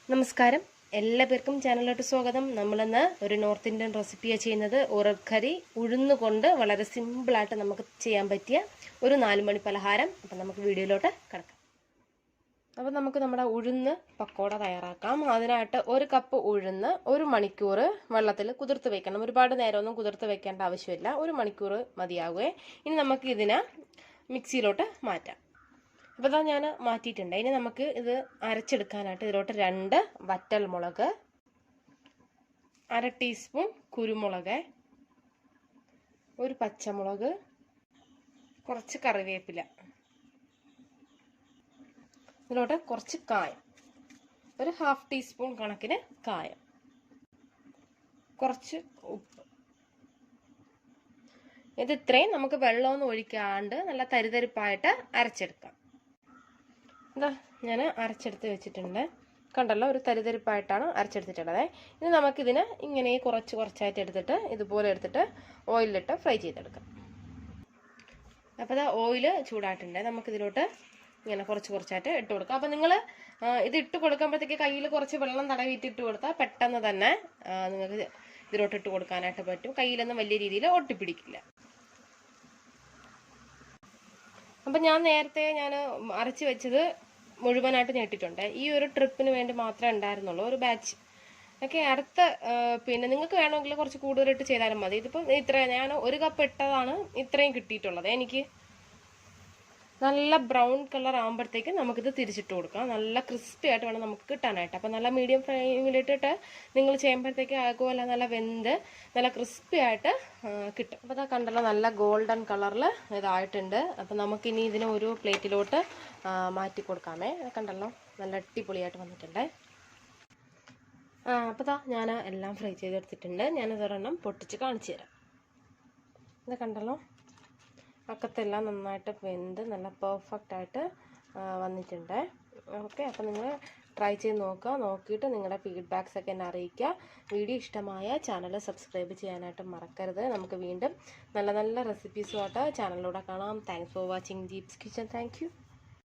നമസ്കാരം, എല്ലാവർക്കും ചാനലിലോട്ട് സ്വാഗതം. നമ്മളിന്ന് ഒരു നോർത്ത് ഇന്ത്യൻ റെസിപ്പിയാണ് ചെയ്യുന്നത്. ഉറക്കറി ഉഴുന്നുകൊണ്ട് വളരെ സിമ്പിളായിട്ട് നമുക്ക് ചെയ്യാൻ പറ്റിയ ഒരു 4 മണി പലഹാരം. അപ്പം നമുക്ക് വീഡിയോയിലോട്ട് കിടക്കാം. അപ്പം നമുക്ക് നമ്മുടെ ഉഴുന്ന് പക്കോട തയ്യാറാക്കാം. അതിനായിട്ട് 1 കപ്പ് ഉഴുന്ന് 1 മണിക്കൂർ വെള്ളത്തിൽ കുതിർത്ത് വെക്കണം. ഒരുപാട് നേരമൊന്നും കുതിർത്ത് വെക്കേണ്ട ആവശ്യമില്ല, 1 മണിക്കൂർ മതിയാകുമേ. ഇനി നമുക്ക് ഇതിനെ മിക്സിയിലോട്ട് മാറ്റാം. അപ്പോൾ ഇതാ ഞാൻ മാറ്റിയിട്ടുണ്ട്. ഇനി നമുക്ക് ഇത് അരച്ചെടുക്കാനായിട്ട് ഇതിലോട്ട് 2 വറ്റൽ മുളക്, 1/2 ടീസ്പൂൺ കുരുമുളക്, 1 പച്ചമുളക്, കുറച്ച് കറിവേപ്പില, ഇതിലോട്ട് കുറച്ച് കായം, ഒരു 1/2 ടീസ്പൂൺ കണക്കിന് കായം, കുറച്ച് ഉപ്പ്. ഇത് ഇത്രയും നമുക്ക് വെള്ളമൊന്നും ഒഴിക്കാണ്ട് നല്ല തരിതരിപ്പായിട്ട് അരച്ചെടുക്കാം. ഇതാ ഞാൻ അരച്ചെടുത്ത് വെച്ചിട്ടുണ്ട്. കണ്ടല്ലോ, ഒരു തരിതരിപ്പായിട്ടാണ് അരച്ചെടുത്തിട്ടുള്ളത്. ഇനി നമുക്കിതിന് ഇങ്ങനെ കുറച്ചായിട്ട് എടുത്തിട്ട് ഇതുപോലെ എടുത്തിട്ട് ഓയിലിലിട്ട് ഫ്രൈ ചെയ്തെടുക്കാം. അപ്പോൾ ഇതാ ഓയിൽ ചൂടായിട്ടുണ്ട്. നമുക്കിതിലോട്ട് ഇങ്ങനെ കുറച്ചായിട്ട് ഇട്ട് കൊടുക്കാം. അപ്പോൾ നിങ്ങൾ ഇത് ഇട്ട് കൊടുക്കുമ്പോഴത്തേക്ക് കയ്യിൽ കുറച്ച് വെള്ളം തടവിയിട്ട് ഇട്ട് കൊടുത്താൽ പെട്ടെന്ന് തന്നെ നിങ്ങൾക്ക് ഇതിലോട്ട് ഇട്ട് കൊടുക്കാനായിട്ട് പറ്റും. കയ്യിലൊന്നും വലിയ രീതിയിൽ ഒട്ടിപ്പിടിക്കില്ല. അപ്പം ഞാൻ നേരത്തെ അരച്ച് വെച്ചത് മുഴുവനായിട്ട് ഞെട്ടിട്ടുണ്ട്. ഈ ഒരു ട്രിപ്പിന് വേണ്ടി മാത്രമേ ഉണ്ടായിരുന്നുള്ളൂ, ഒരു ബാച്ച് ഒക്കെ. അടുത്ത പിന്നെ നിങ്ങൾക്ക് വേണമെങ്കിൽ കുറച്ച് കൂടുതലിട്ട് ചെയ്താലും മതി. ഇതിപ്പം ഇത്ര ഞാൻ 1 കപ്പ് ഇട്ടതാണ് ഇത്രയും കിട്ടിയിട്ടുള്ളത് എനിക്ക്. നല്ല ബ്രൗൺ കളർ ആകുമ്പോഴത്തേക്കും നമുക്കിത് തിരിച്ചിട്ട് കൊടുക്കാം. നല്ല ക്രിസ്പി ആയിട്ട് വേണം നമുക്ക് കിട്ടാനായിട്ട്. അപ്പം നല്ല മീഡിയം ഫ്ലെയിമിലിട്ടിട്ട് നിങ്ങൾ ചെയ്യുമ്പോഴത്തേക്ക് ആകുമല്ല നല്ല വെന്ത് നല്ല ക്രിസ്പി ആയിട്ട് കിട്ടും. അപ്പോൾ അതാ കണ്ടല്ലോ, നല്ല ഗോൾഡൻ കളറിൽ ഇതായിട്ടുണ്ട്. അപ്പം നമുക്കിനി ഇതിനെ ഒരു പ്ലേറ്റിലോട്ട് മാറ്റി കൊടുക്കാമേ. കണ്ടല്ലോ, നല്ല അടിപൊളിയായിട്ട് വന്നിട്ടുണ്ട്. അപ്പോൾ ഇതാ ഞാൻ എല്ലാം ഫ്രൈ ചെയ്തെടുത്തിട്ടുണ്ട്. ഞാനിതൊരെണ്ണം പൊട്ടിച്ച് കാണിച്ചു തരാം. ഇത് കണ്ടല്ലോ, അക്കത്തെല്ലാം നന്നായിട്ട് വെന്ത് നല്ല പെർഫെക്റ്റ് ആയിട്ട് വന്നിട്ടുണ്ട്. ഓക്കെ, അപ്പോൾ നിങ്ങൾ ട്രൈ ചെയ്ത് നോക്കിയിട്ട് നിങ്ങളുടെ ഫീഡ്ബാക്സ് ഒക്കെ എന്നെ അറിയിക്കുക. വീഡിയോ ഇഷ്ടമായ ചാനൽ സബ്സ്ക്രൈബ് ചെയ്യാനായിട്ട് മറക്കരുത്. നമുക്ക് വീണ്ടും നല്ല റെസിപ്പീസുമായിട്ട് ചാനലിലൂടെ കാണാം. Thanks for watching Deep's kitchen. Thank you.